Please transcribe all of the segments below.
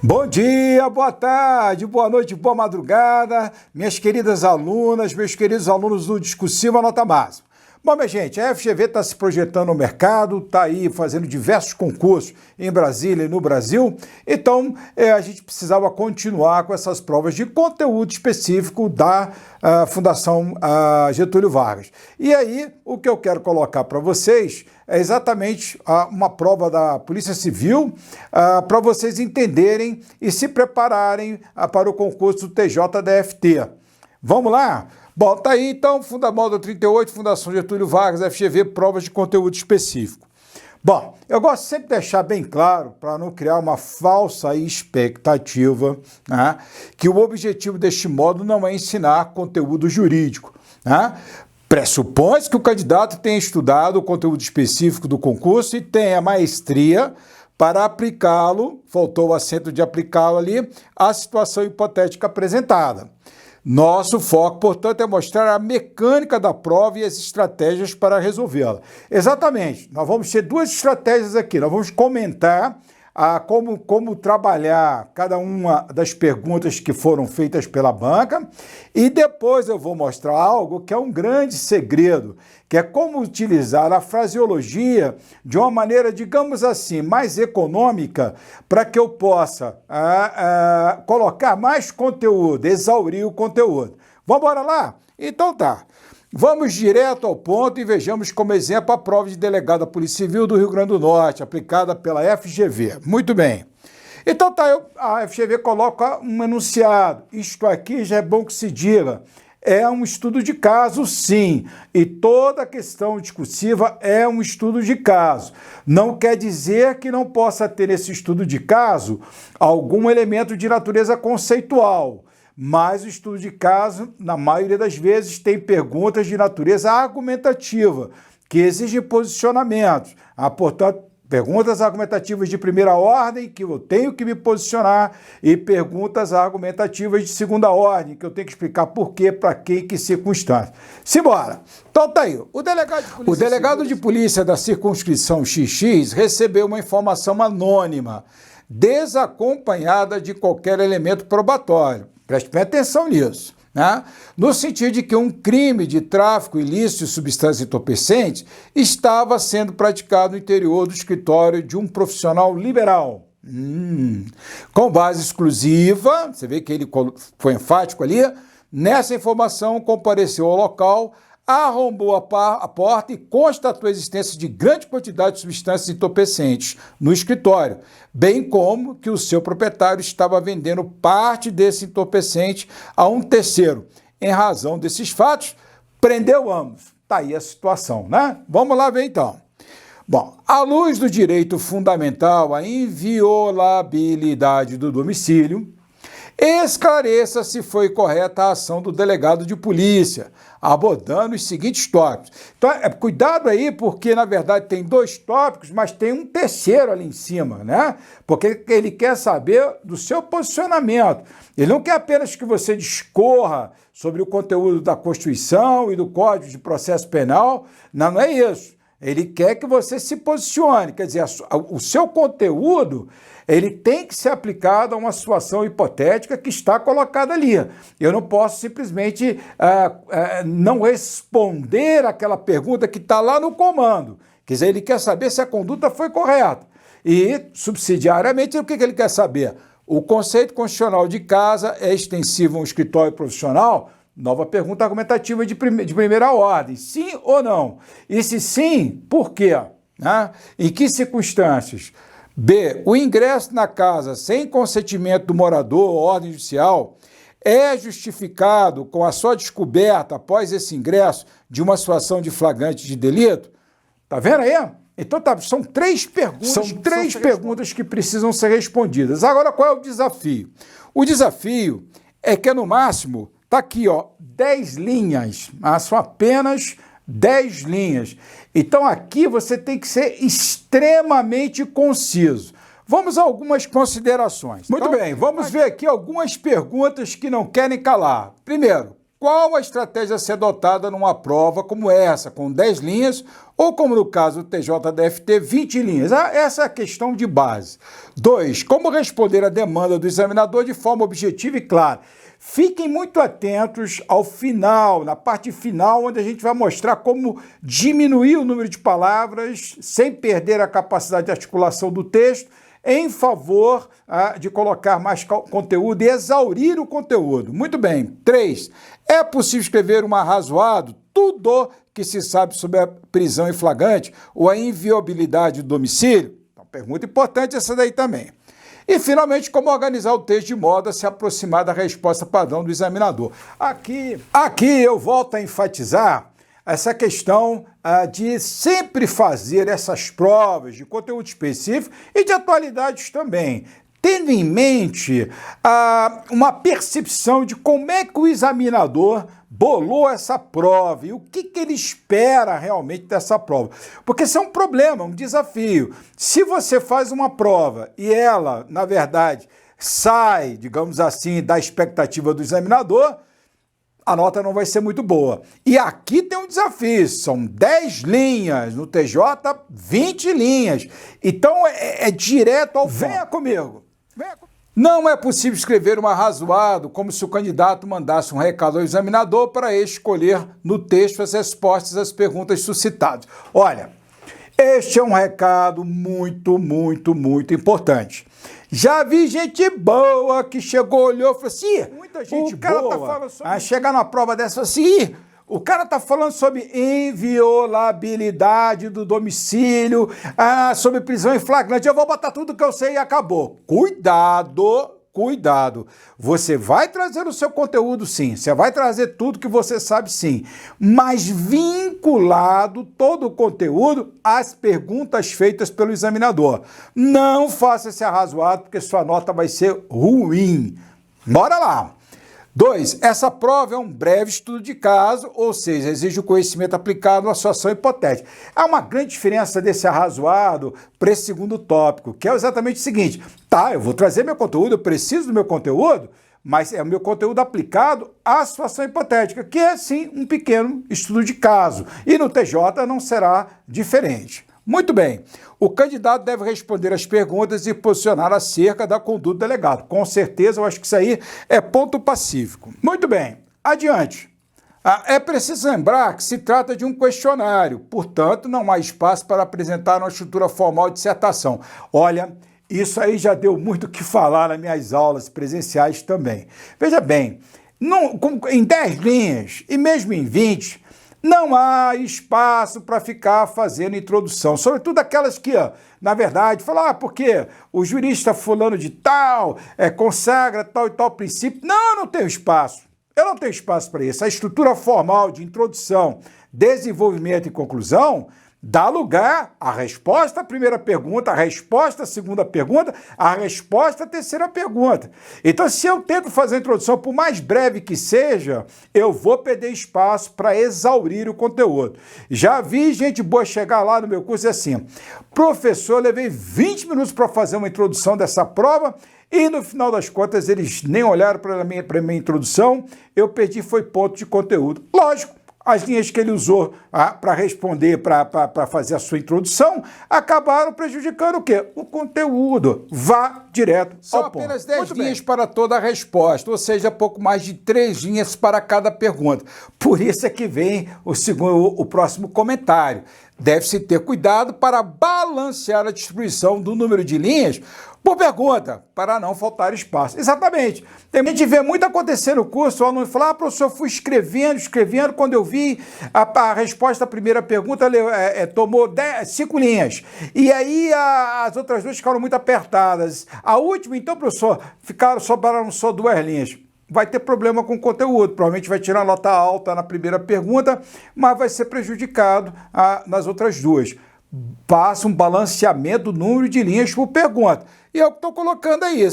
Bom dia, boa tarde, boa noite, boa madrugada, minhas queridas alunas, meus queridos alunos do Discursiva Nota Máxima. Bom, minha gente, a FGV está se projetando no mercado, está aí fazendo diversos concursos em Brasília e no Brasil, então a gente precisava continuar com essas provas de conteúdo específico da Fundação Getúlio Vargas. E aí, o que eu quero colocar para vocês é exatamente uma prova da Polícia Civil para vocês entenderem e se prepararem para o concurso do TJDFT. Vamos lá? Bom, tá aí então, Fundamódulo 38, Fundação Getúlio Vargas, FGV, provas de conteúdo específico. Bom, eu gosto sempre de deixar bem claro, para não criar uma falsa expectativa, né, que o objetivo deste módulo não é ensinar conteúdo jurídico, né? Pressupõe-se que o candidato tenha estudado o conteúdo específico do concurso e tenha maestria para aplicá-lo, faltou o acento de aplicá-lo ali, à situação hipotética apresentada. Nosso foco, portanto, é mostrar a mecânica da prova e as estratégias para resolvê-la. Exatamente, nós vamos ter duas estratégias aqui, nós vamos comentar como trabalhar cada uma das perguntas que foram feitas pela banca e depois eu vou mostrar algo que é um grande segredo, que é como utilizar a fraseologia de uma maneira, digamos assim, mais econômica para que eu possa colocar mais conteúdo, exaurir o conteúdo. Vamos embora lá? Então tá. Vamos direto ao ponto e vejamos como exemplo a prova de delegado da Polícia Civil do Rio Grande do Norte, aplicada pela FGV. Muito bem. Então tá, a FGV coloca um enunciado. Isto aqui já é bom que se diga. É um estudo de caso, sim. E toda questão discursiva é um estudo de caso. Não quer dizer que não possa ter nesse estudo de caso algum elemento de natureza conceitual. Mas o estudo de caso, na maioria das vezes, tem perguntas de natureza argumentativa, que exigem posicionamentos. Portanto, perguntas argumentativas de primeira ordem, que eu tenho que me posicionar, e perguntas argumentativas de segunda ordem, que eu tenho que explicar por quê, para quem, em que circunstância. Simbora! Então tá aí. O delegado de polícia da circunscrição XX recebeu uma informação anônima, desacompanhada de qualquer elemento probatório. Preste bem atenção nisso, né? No sentido de que um crime de tráfico ilícito de substâncias entorpecentes estava sendo praticado no interior do escritório de um profissional liberal. Com base exclusiva, você vê que ele foi enfático ali, nessa informação compareceu ao local, arrombou a porta e constatou a existência de grande quantidade de substâncias entorpecentes no escritório, bem como que o seu proprietário estava vendendo parte desse entorpecente a um terceiro. Em razão desses fatos, prendeu ambos. Está aí a situação, né? Vamos lá ver então. Bom, à luz do direito fundamental à inviolabilidade do domicílio, esclareça se foi correta a ação do delegado de polícia, abordando os seguintes tópicos. Então, cuidado aí, porque na verdade tem dois tópicos, mas tem um terceiro ali em cima, né? Porque ele quer saber do seu posicionamento. Ele não quer apenas que você discorra sobre o conteúdo da Constituição e do Código de Processo Penal, não é isso. Ele quer que você se posicione, quer dizer, o seu conteúdo ele tem que ser aplicado a uma situação hipotética que está colocada ali. Eu não posso simplesmente não responder aquela pergunta que está lá no comando. Quer dizer, ele quer saber se a conduta foi correta. E, subsidiariamente, o que ele quer saber? O conceito constitucional de casa é extensivo a um escritório profissional? Nova pergunta argumentativa de primeira ordem. Sim ou não? E se sim, por quê? Em que circunstâncias? B. O ingresso na casa sem consentimento do morador ou ordem judicial é justificado com a sua descoberta após esse ingresso de uma situação de flagrante de delito? Tá vendo aí? Então são três perguntas. São três perguntas que precisam ser respondidas. Agora, qual é o desafio? O desafio é que, no máximo, tá aqui, ó, 10 linhas. São apenas 10 linhas. Então aqui você tem que ser extremamente conciso. Vamos a algumas considerações. Muito bem, vamos ver aqui algumas perguntas que não querem calar. Primeiro, qual a estratégia a ser adotada numa prova como essa, com 10 linhas, ou como no caso do TJDFT, 20 linhas? Essa é a questão de base. 2. Como responder à demanda do examinador de forma objetiva e clara? Fiquem muito atentos ao final, na parte final, onde a gente vai mostrar como diminuir o número de palavras sem perder a capacidade de articulação do texto, em favor de colocar mais conteúdo e exaurir o conteúdo. Muito bem. 3. É possível escrever um arrazoado? Tudo que se sabe sobre a prisão em flagrante ou a inviolabilidade do domicílio? Então, pergunta importante essa daí também. E, finalmente, como organizar o texto de modo a se aproximar da resposta padrão do examinador. Aqui eu volto a enfatizar essa questão de sempre fazer essas provas de conteúdo específico e de atualidades também, tendo em mente uma percepção de como é que o examinador bolou essa prova e o que ele espera realmente dessa prova. Porque isso é um problema, um desafio. Se você faz uma prova e ela, na verdade, sai, digamos assim, da expectativa do examinador, a nota não vai ser muito boa. E aqui tem um desafio, são 10 linhas, no TJ, 20 linhas. Então é direto ao... Venha comigo. Não é possível escrever um arrazoado como se o candidato mandasse um recado ao examinador para escolher no texto as respostas às perguntas suscitadas. Olha, este é um recado muito, muito, muito importante. Já vi gente boa que chegou, olhou e falou assim, muita gente o cara boa, tá falando sobre... chegar numa prova dessa assim, o cara tá falando sobre inviolabilidade do domicílio, sobre prisão em flagrante, eu vou botar tudo que eu sei e acabou. Cuidado, você vai trazer o seu conteúdo sim, você vai trazer tudo que você sabe sim, mas vinculado todo o conteúdo às perguntas feitas pelo examinador. Não faça esse arrazoado porque sua nota vai ser ruim. Bora lá! 2. Essa prova é um breve estudo de caso, ou seja, exige o conhecimento aplicado numa situação hipotética. Há uma grande diferença desse arrazoado para esse segundo tópico, que é exatamente o seguinte: tá, eu vou trazer meu conteúdo, eu preciso do meu conteúdo, mas é o meu conteúdo aplicado à situação hipotética, que é, sim, um pequeno estudo de caso. E no TJ não será diferente. Muito bem, o candidato deve responder as perguntas e posicionar acerca da conduta do delegado. Com certeza, eu acho que isso aí é ponto pacífico. Muito bem, adiante. É preciso lembrar que se trata de um questionário, portanto, não há espaço para apresentar uma estrutura formal de dissertação. Olha, isso aí já deu muito o que falar nas minhas aulas presenciais também. Veja bem, em 10 linhas e mesmo em 20, não há espaço para ficar fazendo introdução, sobretudo aquelas que, na verdade, falam, porque o jurista fulano de tal consagra tal e tal princípio. Não, eu não tenho espaço. Eu não tenho espaço para isso. A estrutura formal de introdução, desenvolvimento e conclusão dá lugar à resposta à primeira pergunta, à resposta à segunda pergunta, à resposta à terceira pergunta. Então, se eu tento fazer a introdução, por mais breve que seja, eu vou perder espaço para exaurir o conteúdo. Já vi gente boa chegar lá no meu curso e assim, professor, eu levei 20 minutos para fazer uma introdução dessa prova e no final das contas eles nem olharam para a minha introdução, eu perdi foi ponto de conteúdo. Lógico. As linhas que ele usou para responder, para fazer a sua introdução, acabaram prejudicando o quê? O conteúdo. Vá direto ao ponto. São apenas 10 linhas para toda a resposta, ou seja, pouco mais de 3 linhas para cada pergunta. Por isso é que vem o próximo comentário. Deve-se ter cuidado para balancear a distribuição do número de linhas por pergunta, para não faltar espaço. Exatamente. A gente vê muito acontecer no curso, o aluno fala, professor, eu fui escrevendo, quando eu vi a resposta à primeira pergunta, tomou 5 linhas. E aí as outras 2 ficaram muito apertadas. A última, então, professor, sobraram só 2 linhas. Vai ter problema com o conteúdo, provavelmente vai tirar nota alta na primeira pergunta, mas vai ser prejudicado nas outras 2. Passa um balanceamento do número de linhas por pergunta. E é o que estou colocando aí.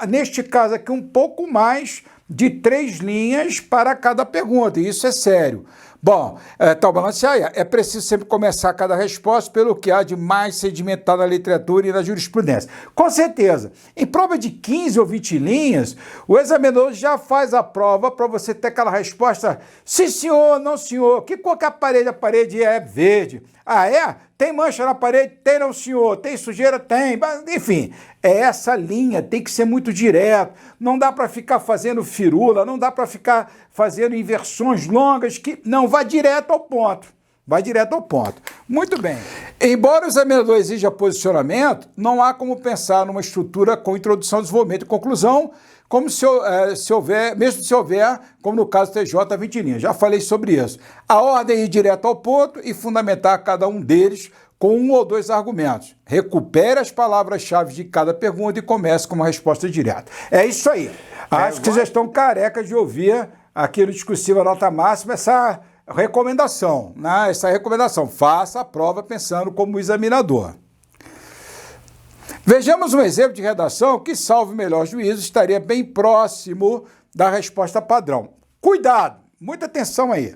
Neste caso aqui, um pouco mais de 3 linhas para cada pergunta. E isso é sério. Bom, tal balancear é preciso sempre começar cada resposta pelo que há de mais sedimentado na literatura e na jurisprudência. Com certeza. Em prova de 15 ou 20 linhas, o examinador já faz a prova para você ter aquela resposta: sim, senhor, não, senhor. Que cor que é a parede? A parede é verde. Ah, é? Tem mancha na parede? Tem, não, senhor. Tem sujeira? Tem. Enfim, essa linha tem que ser muito direto. Não dá para ficar fazendo firula, não dá para ficar fazendo inversões longas, que não, vai direto ao ponto. Vai direto ao ponto. Muito bem. Embora o examinador exija posicionamento, não há como pensar numa estrutura com introdução, desenvolvimento e conclusão, como se houver, mesmo se houver, como no caso do TJ, 20 linhas. Já falei sobre isso. A ordem é ir direto ao ponto e fundamentar cada um deles com um ou dois argumentos. Recupere as palavras-chave de cada pergunta e comece com uma resposta direta. É isso aí. Acho que vocês estão carecas de ouvir aqui no Discursiva Nota Máxima essa recomendação, né? Essa recomendação. Faça a prova pensando como examinador. Vejamos um exemplo de redação que, salvo o melhor juízo, estaria bem próximo da resposta padrão. Cuidado, muita atenção aí.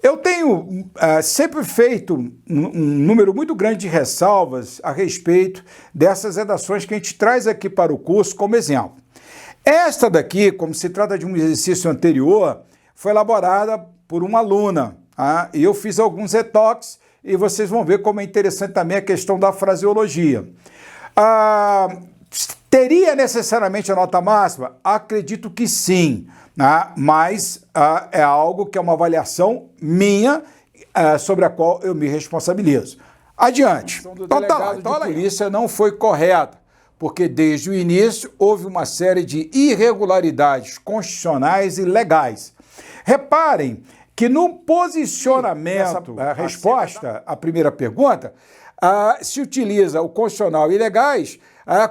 Eu tenho sempre feito um número muito grande de ressalvas a respeito dessas redações que a gente traz aqui para o curso como exemplo. Esta daqui, como se trata de um exercício anterior, foi elaborada por uma aluna, e eu fiz alguns retoques e vocês vão ver como é interessante também a questão da fraseologia. Teria necessariamente a nota máxima? Acredito que sim, mas é algo que é uma avaliação minha sobre a qual eu me responsabilizo. Adiante. O delegado de polícia não foi correto, porque desde o início houve uma série de irregularidades constitucionais e legais. Reparem que no posicionamento, a resposta à primeira pergunta, se utiliza o constitucional e legais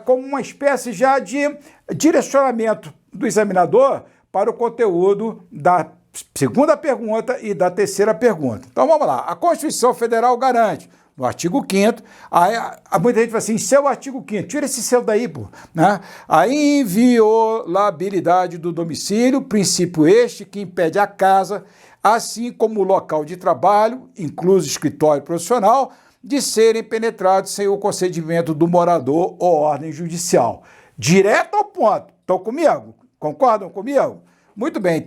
como uma espécie já de direcionamento do examinador para o conteúdo da segunda pergunta e da terceira pergunta. Então vamos lá. A Constituição Federal garante, no artigo 5º, muita gente fala assim, seu artigo 5º, tira esse seu daí, pô, né? A inviolabilidade do domicílio, princípio este que impede a casa, assim como o local de trabalho, incluso escritório profissional, de serem penetrados sem o consentimento do morador ou ordem judicial. Direto ao ponto. Estão comigo? Concordam comigo? Muito bem.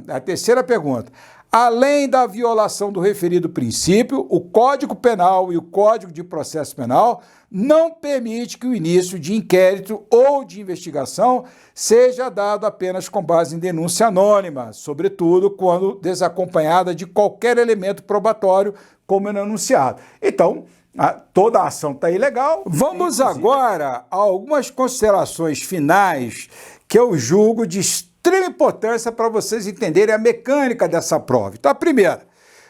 A terceira pergunta. Além da violação do referido princípio, o Código Penal e o Código de Processo Penal não permite que o início de inquérito ou de investigação seja dado apenas com base em denúncia anônima, sobretudo quando desacompanhada de qualquer elemento probatório, como é anunciado. Então, toda a ação está ilegal. Vamos agora a algumas considerações finais que eu julgo de extrema importância para vocês entenderem a mecânica dessa prova. Então, a primeira,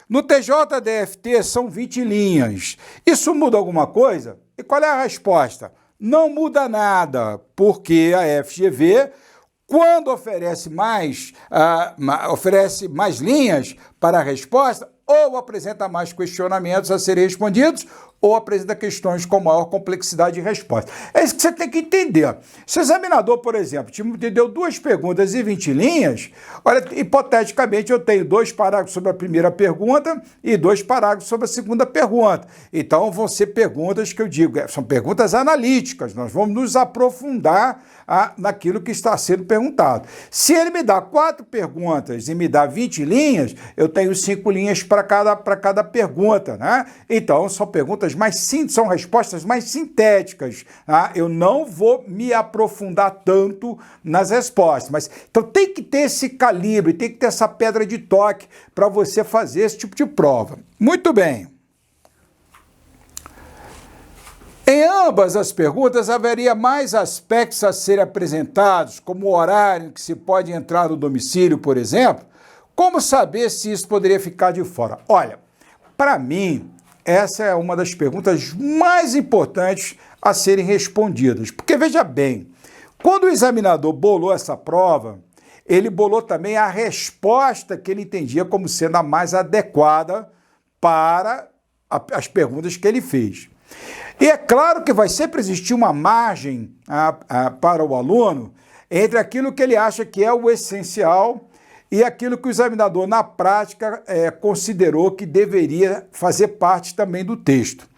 no TJDFT são 20 linhas. Isso muda alguma coisa? E qual é a resposta? Não muda nada, porque a FGV, quando oferece mais linhas para a resposta, ou apresenta mais questionamentos a serem respondidos, ou apresenta questões com maior complexidade de resposta. É isso que você tem que entender. Se o examinador, por exemplo, te deu 2 perguntas e 20 linhas, olha, hipoteticamente eu tenho 2 parágrafos sobre a primeira pergunta e 2 parágrafos sobre a segunda pergunta. Então vão ser perguntas que eu digo, são perguntas analíticas, nós vamos nos aprofundar naquilo que está sendo perguntado. Se ele me dá 4 perguntas e me dá 20 linhas, eu tenho 5 linhas para cada pergunta, né? Então são perguntas são respostas mais sintéticas. Eu não vou me aprofundar tanto nas respostas, mas então tem que ter esse calibre, tem que ter essa pedra de toque para você fazer esse tipo de prova. Muito bem. Em ambas as perguntas haveria mais aspectos a serem apresentados, como o horário em que se pode entrar no domicílio, por exemplo. Como saber se isso poderia ficar de fora? Olha, para mim, essa é uma das perguntas mais importantes a serem respondidas. Porque, veja bem, quando o examinador bolou essa prova, ele bolou também a resposta que ele entendia como sendo a mais adequada para as perguntas que ele fez. E é claro que vai sempre existir uma margem para o aluno entre aquilo que ele acha que é o essencial e aquilo que o examinador, na prática, considerou que deveria fazer parte também do texto.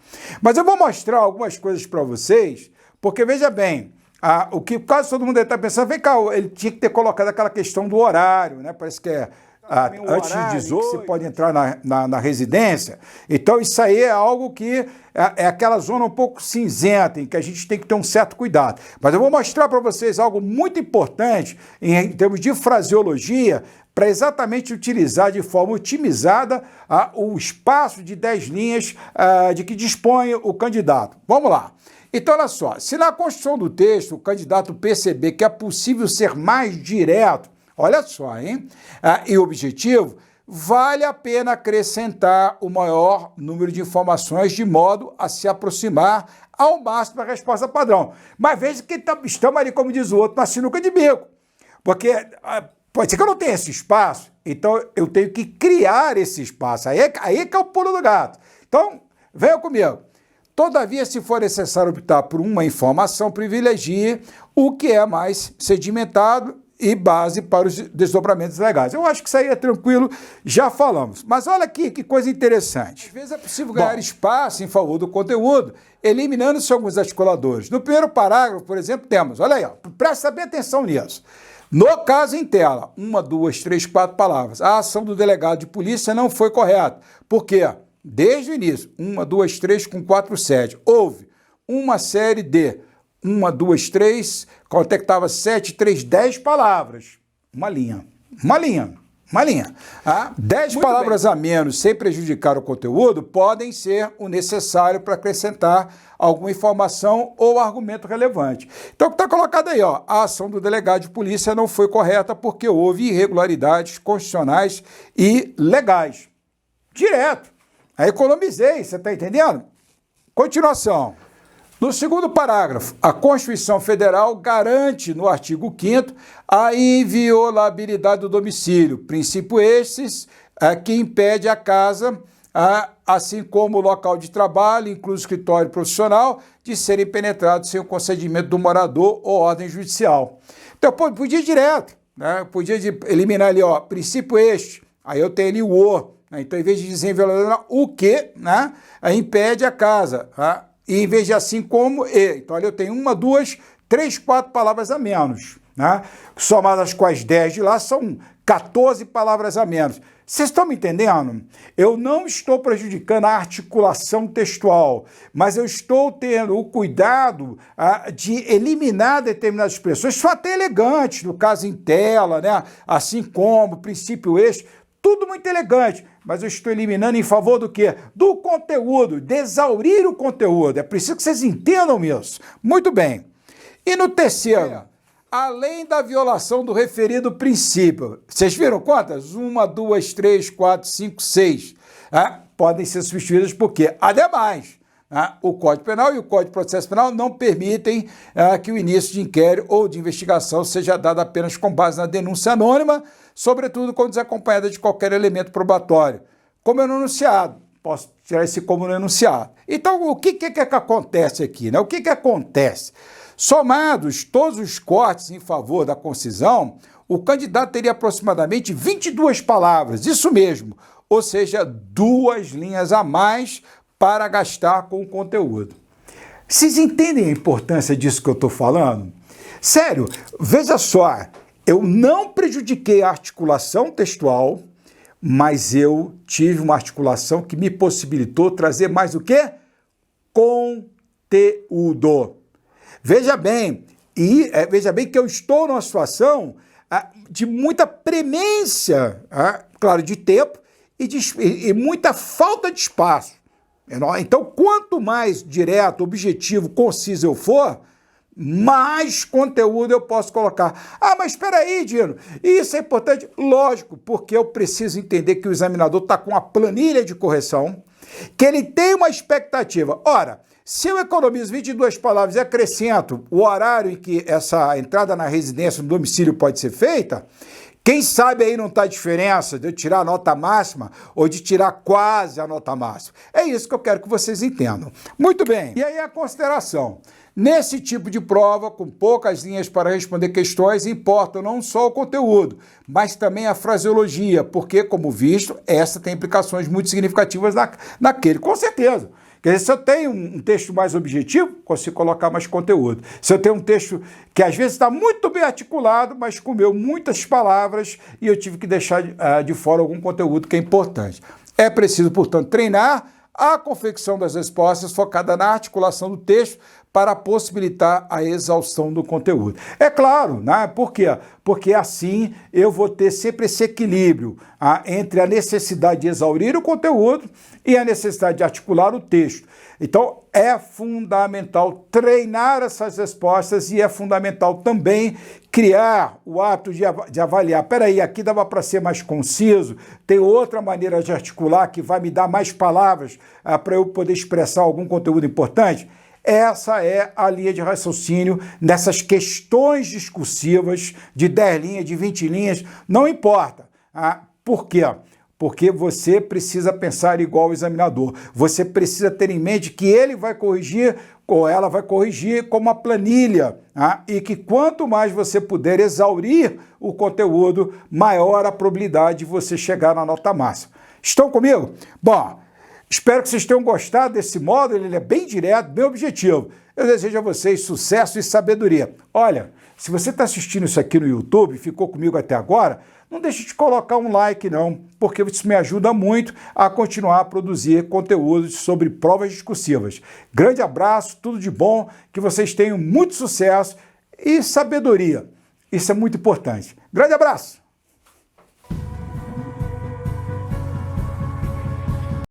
Mas eu vou mostrar algumas coisas para vocês, porque veja bem, o que quase todo mundo está pensando, vem cá, ele tinha que ter colocado aquela questão do horário, né? Parece que antes de 18, você pode entrar na residência. Então, isso aí é algo que é aquela zona um pouco cinzenta, em que a gente tem que ter um certo cuidado. Mas eu vou mostrar para vocês algo muito importante em termos de fraseologia, para exatamente utilizar de forma otimizada o espaço de 10 linhas de que dispõe o candidato. Vamos lá. Então, olha só, se na construção do texto o candidato perceber que é possível ser mais direto, olha só, hein? E objetivo, vale a pena acrescentar o maior número de informações de modo a se aproximar ao máximo da resposta padrão. Mas veja que estamos ali, como diz o outro, na sinuca de bico. Porque pode ser que eu não tenha esse espaço, então eu tenho que criar esse espaço. Aí que é o pulo do gato. Então, venha comigo. Todavia, se for necessário optar por uma informação, privilegie o que é mais sedimentado e base para os desdobramentos legais. Eu acho que isso aí é tranquilo, já falamos. Mas olha aqui que coisa interessante. Às vezes é possível ganhar espaço em favor do conteúdo, eliminando-se alguns articuladores. No primeiro parágrafo, por exemplo, temos, olha aí, presta bem atenção nisso. No caso em tela, 1, 2, 3, 4 palavras. A ação do delegado de polícia não foi correta. Por quê? Desde o início, 1, 2, 3 com 4, 7. Houve uma série de 1, 2, 3, quanto é que estava 7, 3, 10 palavras. Uma linha. 10 palavras a menos, sem prejudicar o conteúdo, podem ser o necessário para acrescentar alguma informação ou argumento relevante. Então, o que está colocado aí, ó, a ação do delegado de polícia não foi correta porque houve irregularidades constitucionais e legais. Direto. Aí economizei, você está entendendo? Continuação. No segundo parágrafo, a Constituição Federal garante, no artigo 5º, a inviolabilidade do domicílio, princípio esses que impede a casa, assim como o local de trabalho, incluso o escritório profissional, de serem penetrados sem o consentimento do morador ou ordem judicial. Então, podia ir direto, né? Podia eliminar ali, ó, princípio este, aí eu tenho ali o o. Então, em vez de dizer o que, né, impede a casa, tá? E em vez de assim como e. Então, ali eu tenho 1, 2, 3, 4 palavras a menos, né? Somadas com as 10 de lá, são 14 palavras a menos. Vocês estão me entendendo? Eu não estou prejudicando a articulação textual, mas eu estou tendo o cuidado de eliminar determinadas expressões, são até elegantes, no caso em tela, né? Assim como, princípio este, tudo muito elegante, mas eu estou eliminando em favor do quê? Do conteúdo, de exaurir o conteúdo. É preciso que vocês entendam isso. Muito bem. E no terceiro, além da violação do referido princípio, vocês viram quantas? 1, 2, 3, 4, 5, 6. Podem ser substituídas porque, ademais, o Código Penal e o Código de Processo Penal não permitem que o início de inquérito ou de investigação seja dado apenas com base na denúncia anônima, sobretudo quando desacompanhada de qualquer elemento probatório, como é no enunciado. Posso tirar esse como no enunciado. Então, o que acontece aqui, né? O que acontece? Somados todos os cortes em favor da concisão, o candidato teria aproximadamente 22 palavras, isso mesmo, ou seja, 2 linhas a mais para gastar com o conteúdo. Vocês entendem a importância disso que eu estou falando? Sério, veja só, eu não prejudiquei a articulação textual, mas eu tive uma articulação que me possibilitou trazer mais o quê? Conteúdo. Veja bem, veja bem que eu estou numa situação de muita premência, claro, de tempo e muita falta de espaço. Então, quanto mais direto, objetivo, conciso eu for, mais conteúdo eu posso colocar. Mas espera aí, Dino, isso é importante? Lógico, porque eu preciso entender que o examinador está com uma planilha de correção, que ele tem uma expectativa. Ora, se eu economizo 22 palavras e acrescento o horário em que essa entrada na residência, no domicílio pode ser feita, Quem sabe aí não está a diferença de eu tirar a nota máxima ou de tirar quase a nota máxima. É isso que eu quero que vocês entendam. Muito bem, e aí a consideração. Nesse tipo de prova, com poucas linhas para responder questões, importa não só o conteúdo, mas também a fraseologia, porque, como visto, essa tem implicações muito significativas naquele, com certeza. Quer dizer, se eu tenho um texto mais objetivo, consigo colocar mais conteúdo. Se eu tenho um texto que às vezes está muito bem articulado, mas comeu muitas palavras e eu tive que deixar de fora algum conteúdo que é importante. É preciso, portanto, treinar a confecção das respostas focada na articulação do texto para possibilitar a exaustão do conteúdo. É claro, né? Por quê? Porque assim eu vou ter sempre esse equilíbrio entre a necessidade de exaurir o conteúdo e a necessidade de articular o texto. Então, é fundamental treinar essas respostas e é fundamental também criar o hábito de avaliar. Peraí, aqui dava para ser mais conciso, tem outra maneira de articular que vai me dar mais palavras para eu poder expressar algum conteúdo importante? Essa é a linha de raciocínio nessas questões discursivas de 10 linhas, de 20 linhas, não importa. Por quê? Porque você precisa pensar igual ao examinador. Você precisa ter em mente que ele vai corrigir ou ela vai corrigir com uma planilha, e que quanto mais você puder exaurir o conteúdo, maior a probabilidade de você chegar na nota máxima. Estão comigo? Bom, espero que vocês tenham gostado desse módulo, ele é bem direto, bem objetivo. Eu desejo a vocês sucesso e sabedoria. Olha, se você está assistindo isso aqui no YouTube e ficou comigo até agora, não deixe de colocar um like não, porque isso me ajuda muito a continuar a produzir conteúdos sobre provas discursivas. Grande abraço, tudo de bom, que vocês tenham muito sucesso e sabedoria. Isso é muito importante. Grande abraço!